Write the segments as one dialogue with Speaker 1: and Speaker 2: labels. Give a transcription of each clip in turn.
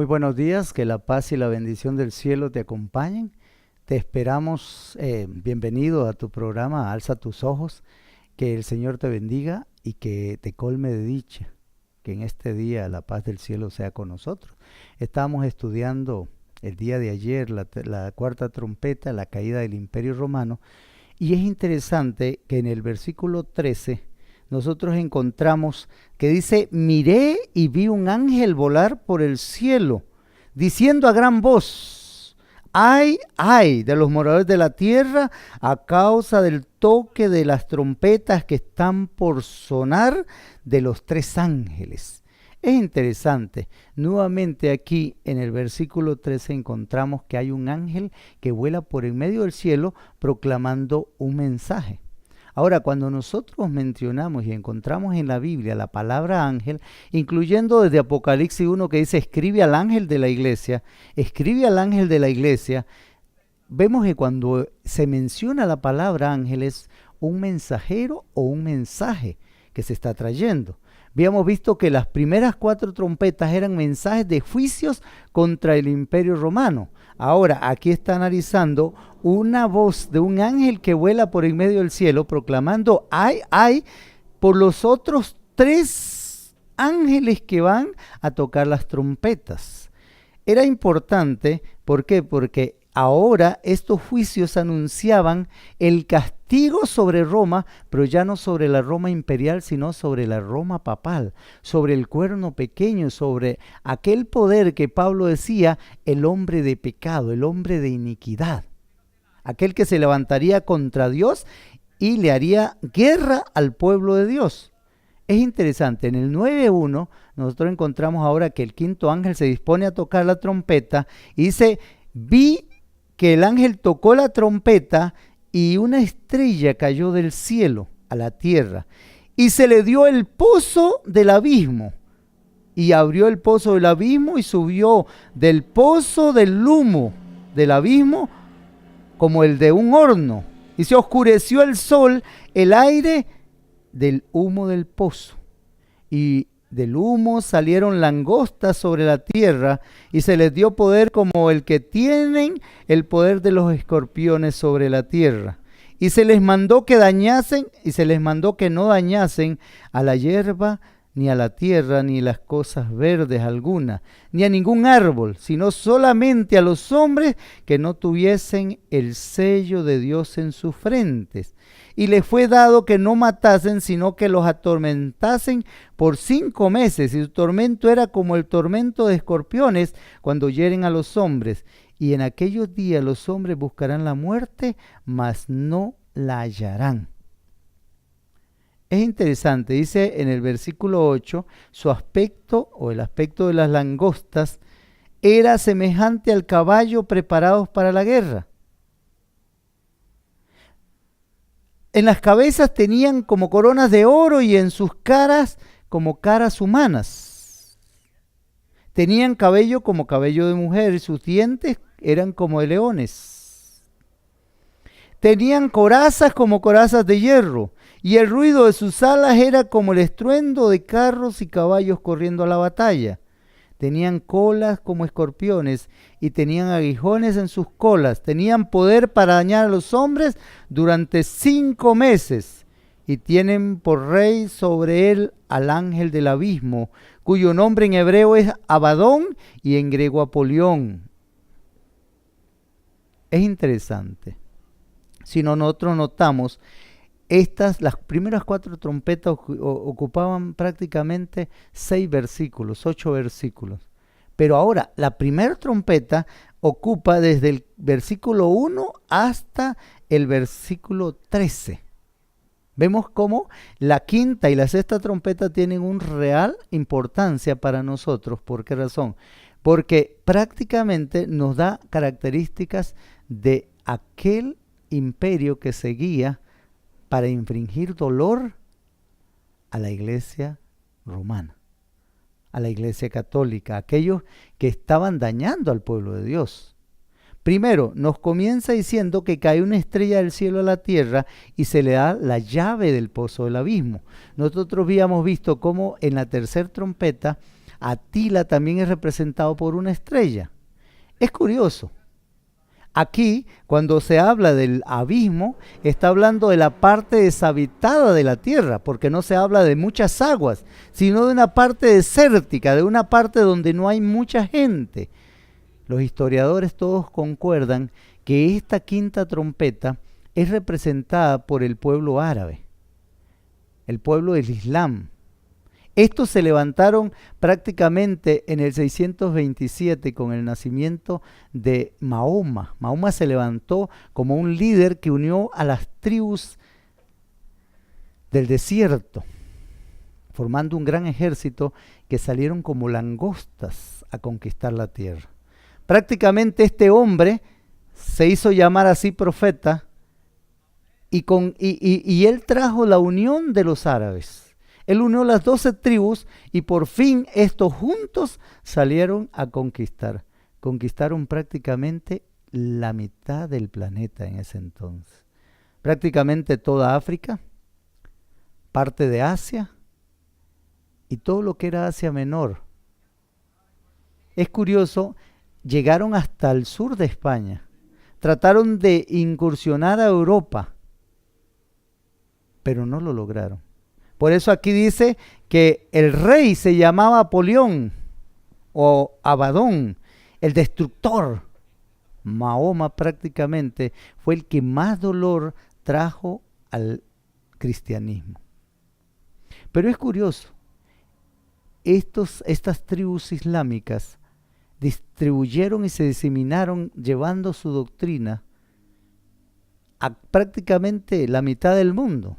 Speaker 1: Muy buenos días, que la paz y la bendición del cielo te acompañen. Te esperamos, bienvenido a tu programa Alza tus ojos, que el Señor te bendiga y que te colme de dicha, que en este día la paz del cielo sea con nosotros. Estábamos estudiando el día de ayer la cuarta trompeta, la caída del Imperio Romano, y es interesante que en el versículo 13 nosotros encontramos que dice: miré y vi un ángel volar por el cielo, diciendo a gran voz: ay, ay de los moradores de la tierra, a causa del toque de las trompetas que están por sonar de los tres ángeles. Es interesante, nuevamente aquí en el versículo 13 encontramos que hay un ángel que vuela por en medio del cielo proclamando un mensaje. Ahora, cuando nosotros mencionamos y encontramos en la Biblia la palabra ángel, incluyendo desde Apocalipsis 1 que dice escribe al ángel de la iglesia, vemos que cuando se menciona la palabra ángel es un mensajero o un mensaje que se está trayendo. Habíamos visto que las primeras 4 trompetas eran mensajes de juicios contra el Imperio Romano. Ahora, aquí está analizando una voz de un ángel que vuela por en medio del cielo, proclamando ay, ay, por los otros 3 ángeles que van a tocar las trompetas. Era importante, ¿por qué? Porque ahora estos juicios anunciaban el castigo sobre Roma, pero ya no sobre la Roma imperial, sino sobre la Roma papal, sobre el cuerno pequeño, sobre aquel poder que Pablo decía, el hombre de pecado, el hombre de iniquidad, aquel que se levantaría contra Dios y le haría guerra al pueblo de Dios. Es interesante, en el 9.1 nosotros encontramos ahora que el 5.º ángel se dispone a tocar la trompeta y dice: vi que el ángel tocó la trompeta y una estrella cayó del cielo a la tierra y se le dio el pozo del abismo, y abrió el pozo del abismo y subió del pozo del humo del abismo como el de un horno, y se oscureció el sol, el aire del humo del pozo, y del humo salieron langostas sobre la tierra, y se les dio poder como el que tienen el poder de los escorpiones sobre la tierra. Y se les mandó que no dañasen a la hierba, ni a la tierra, ni las cosas verdes algunas, ni a ningún árbol, sino solamente a los hombres que no tuviesen el sello de Dios en sus frentes. Y les fue dado que no matasen, sino que los atormentasen por 5 meses, y su tormento era como el tormento de escorpiones cuando hieren a los hombres. Y en aquellos días los hombres buscarán la muerte, mas no la hallarán. Es interesante, dice en el versículo 8, su aspecto o el aspecto de las langostas era semejante al caballo preparados para la guerra. En las cabezas tenían como coronas de oro y en sus caras como caras humanas. Tenían cabello como cabello de mujer y sus dientes eran como de leones. Tenían corazas como corazas de hierro, y el ruido de sus alas era como el estruendo de carros y caballos corriendo a la batalla. Tenían colas como escorpiones y tenían aguijones en sus colas. Tenían poder para dañar a los hombres durante 5 meses. Y tienen por rey sobre él al ángel del abismo, cuyo nombre en hebreo es Abadón y en griego Apolión. Es interesante. Si nosotros notamos, las primeras 4 trompetas ocupaban prácticamente 6 versículos, 8 versículos. Pero ahora, la primera trompeta ocupa desde el versículo 1 hasta el versículo 13. Vemos cómo la 5ª y la 6ª trompeta tienen una real importancia para nosotros. ¿Por qué razón? Porque prácticamente nos da características de aquel imperio que seguía para infringir dolor a la iglesia romana, a la iglesia católica, aquellos que estaban dañando al pueblo de Dios. Primero, nos comienza diciendo que cae una estrella del cielo a la tierra y se le da la llave del pozo del abismo. Nosotros habíamos visto cómo en la tercera trompeta Atila también es representado por una estrella. Es curioso. Aquí, cuando se habla del abismo, está hablando de la parte deshabitada de la tierra, porque no se habla de muchas aguas, sino de una parte desértica, de una parte donde no hay mucha gente. Los historiadores todos concuerdan que esta quinta trompeta es representada por el pueblo árabe, el pueblo del Islam. Estos se levantaron prácticamente en el 627 con el nacimiento de Mahoma. Mahoma se levantó como un líder que unió a las tribus del desierto, formando un gran ejército que salieron como langostas a conquistar la tierra. Prácticamente este hombre se hizo llamar así profeta y él trajo la unión de los árabes. Él unió las 12 tribus y por fin estos juntos salieron a conquistar. Conquistaron prácticamente la mitad del planeta en ese entonces. Prácticamente toda África, parte de Asia y todo lo que era Asia Menor. Es curioso, llegaron hasta el sur de España. Trataron de incursionar a Europa, pero no lo lograron. Por eso aquí dice que el rey se llamaba Apolión o Abadón, el destructor. Mahoma prácticamente fue el que más dolor trajo al cristianismo. Pero es curioso, estas tribus islámicas distribuyeron y se diseminaron llevando su doctrina a prácticamente la mitad del mundo.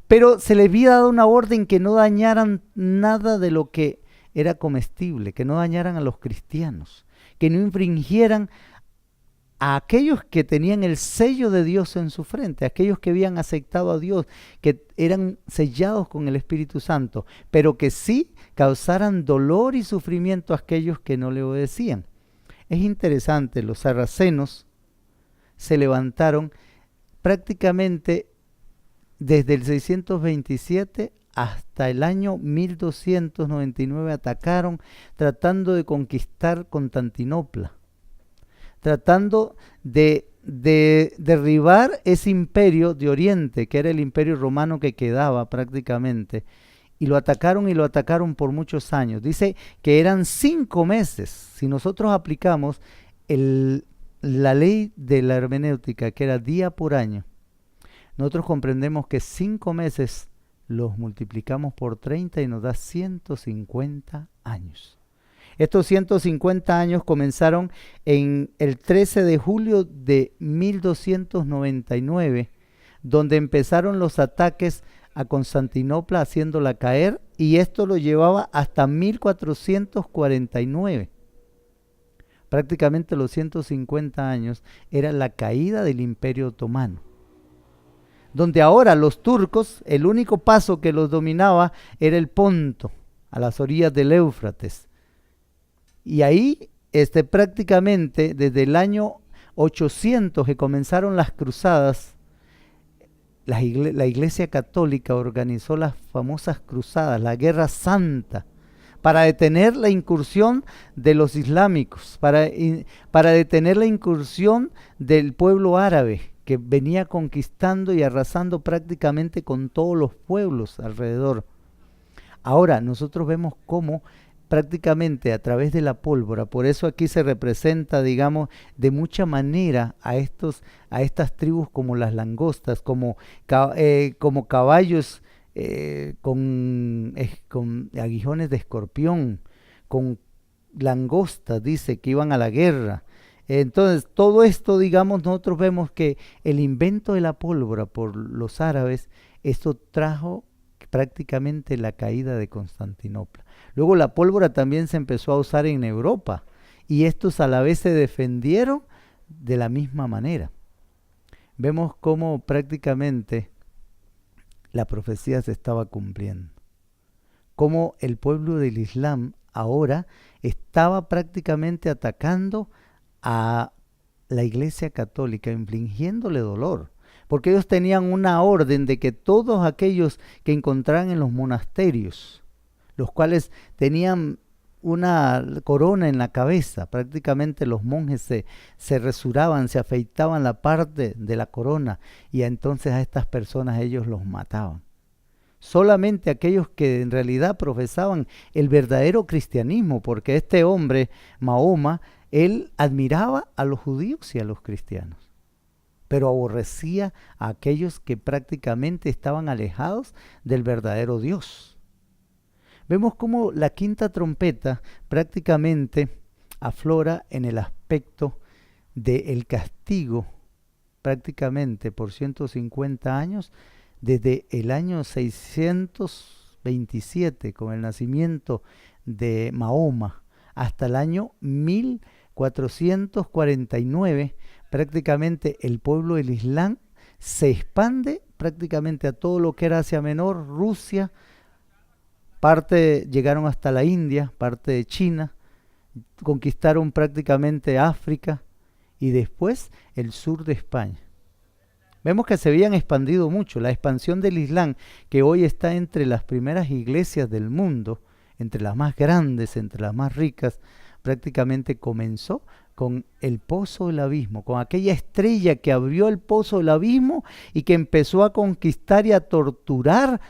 Speaker 1: Pero se les había dado una orden que no dañaran nada de lo que era comestible, que no dañaran a los cristianos, que no infringieran a aquellos que tenían el sello de Dios en su frente, a aquellos que habían aceptado a Dios, que eran sellados con el Espíritu Santo, pero que sí causaran dolor y sufrimiento a aquellos que no le obedecían. Es interesante, los sarracenos se levantaron prácticamente desde el 627 hasta el año 1299 atacaron tratando de conquistar Constantinopla, tratando de derribar ese imperio de Oriente, que era el imperio romano que quedaba prácticamente, y lo atacaron por muchos años. Dice que eran 5 meses. Si nosotros aplicamos la ley de la hermenéutica, que era día por año, nosotros comprendemos que 5 meses los multiplicamos por 30 y nos da 150 años. Estos 150 años comenzaron en el 13 de julio de 1299, donde empezaron los ataques a Constantinopla haciéndola caer, y esto lo llevaba hasta 1449. Prácticamente los 150 años era la caída del Imperio Otomano, donde ahora los turcos, el único paso que los dominaba era el Ponto, a las orillas del Éufrates. Y ahí prácticamente desde el año 800 que comenzaron las cruzadas, la Iglesia Católica organizó las famosas cruzadas, la Guerra Santa, para detener la incursión de los islámicos, para detener la incursión del pueblo árabe, que venía conquistando y arrasando prácticamente con todos los pueblos alrededor. Ahora nosotros vemos cómo prácticamente a través de la pólvora, por eso aquí se representa, digamos, de mucha manera a estas tribus como las langostas, como caballos con aguijones de escorpión, con langostas, dice, que iban a la guerra. Entonces, todo esto, digamos, nosotros vemos que el invento de la pólvora por los árabes, esto trajo prácticamente la caída de Constantinopla. Luego la pólvora también se empezó a usar en Europa, y estos a la vez se defendieron de la misma manera. Vemos cómo prácticamente la profecía se estaba cumpliendo, cómo el pueblo del Islam ahora estaba prácticamente atacando a la Iglesia Católica, infligiéndole dolor, porque ellos tenían una orden de que todos aquellos que encontraran en los monasterios los cuales tenían una corona en la cabeza. Prácticamente los monjes se rasuraban, se afeitaban la parte de la corona y entonces a estas personas ellos los mataban. Solamente aquellos que en realidad profesaban el verdadero cristianismo, porque este hombre, Mahoma, él admiraba a los judíos y a los cristianos, pero aborrecía a aquellos que prácticamente estaban alejados del verdadero Dios. Vemos cómo la quinta trompeta prácticamente aflora en el aspecto del castigo, prácticamente por 150 años, desde el año 627, con el nacimiento de Mahoma, hasta el año 1449, prácticamente el pueblo del Islam se expande prácticamente a todo lo que era Asia Menor, Rusia, llegaron hasta la India, parte de China, conquistaron prácticamente África y después el sur de España. Vemos que se habían expandido mucho. La expansión del Islam, que hoy está entre las primeras iglesias del mundo, entre las más grandes, entre las más ricas, prácticamente comenzó con el pozo del abismo, con aquella estrella que abrió el pozo del abismo y que empezó a conquistar y a torturar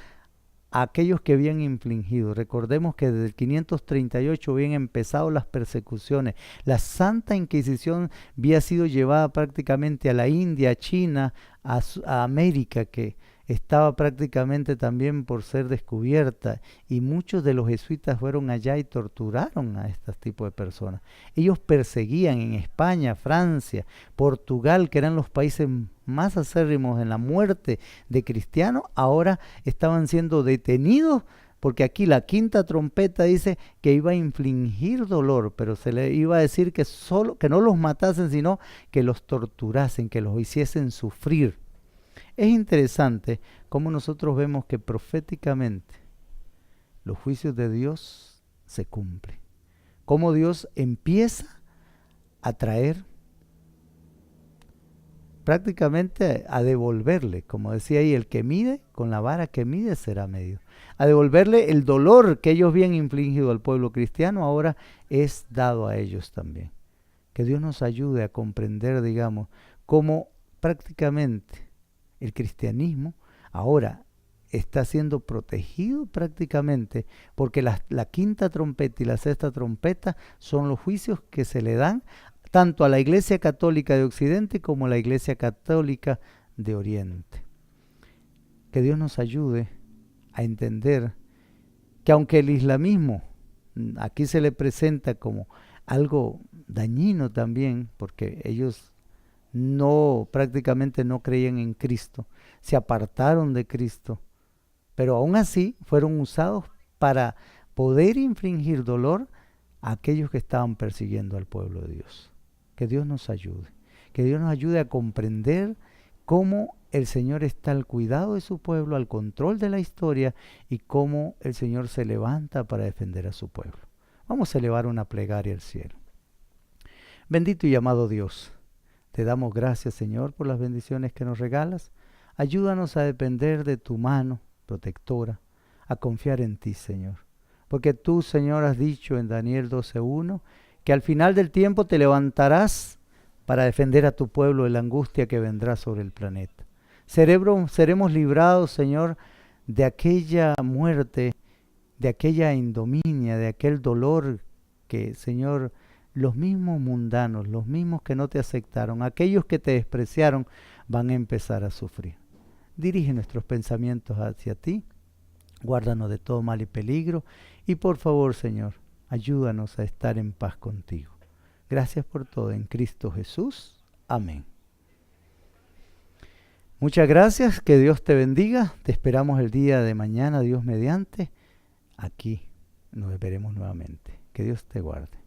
Speaker 1: a aquellos que habían infligido. Recordemos que desde el 538 habían empezado las persecuciones. La Santa Inquisición había sido llevada prácticamente a la India, a China, a América, que estaba prácticamente también por ser descubierta, y muchos de los jesuitas fueron allá y torturaron a este tipo de personas. Ellos perseguían en España, Francia, Portugal, que eran los países más acérrimos en la muerte de cristianos, ahora estaban siendo detenidos, porque aquí la quinta trompeta dice que iba a infligir dolor, pero se le iba a decir que no los matasen, sino que los torturasen, que los hiciesen sufrir. Es interesante cómo nosotros vemos que proféticamente los juicios de Dios se cumplen. Cómo Dios empieza a traer prácticamente a devolverle, como decía ahí, el que mide, con la vara que mide será medido. A devolverle el dolor que ellos habían infligido al pueblo cristiano, ahora es dado a ellos también. Que Dios nos ayude a comprender, digamos, cómo prácticamente el cristianismo ahora está siendo protegido prácticamente, porque la quinta trompeta y la sexta trompeta son los juicios que se le dan tanto a la Iglesia Católica de Occidente como a la Iglesia Católica de Oriente. Que Dios nos ayude a entender que aunque el islamismo aquí se le presenta como algo dañino también, porque ellos prácticamente no creían en Cristo, se apartaron de Cristo, pero aún así fueron usados para poder infligir dolor a aquellos que estaban persiguiendo al pueblo de Dios. Que Dios nos ayude, que Dios nos ayude a comprender cómo el Señor está al cuidado de su pueblo, al control de la historia, y cómo el Señor se levanta para defender a su pueblo. Vamos a elevar una plegaria al cielo. Bendito y amado Dios, te damos gracias, Señor, por las bendiciones que nos regalas. Ayúdanos a depender de tu mano protectora, a confiar en ti, Señor. Porque tú, Señor, has dicho en Daniel 12:1 que al final del tiempo te levantarás para defender a tu pueblo de la angustia que vendrá sobre el planeta. Seremos librados, Señor, de aquella muerte, de aquella ignominia, de aquel dolor que, Señor, los mismos mundanos, los mismos que no te aceptaron, aquellos que te despreciaron, van a empezar a sufrir. Dirige nuestros pensamientos hacia ti, guárdanos de todo mal y peligro, y por favor, Señor, ayúdanos a estar en paz contigo. Gracias por todo en Cristo Jesús. Amén. Muchas gracias, que Dios te bendiga. Te esperamos el día de mañana, Dios mediante. Aquí nos veremos nuevamente. Que Dios te guarde.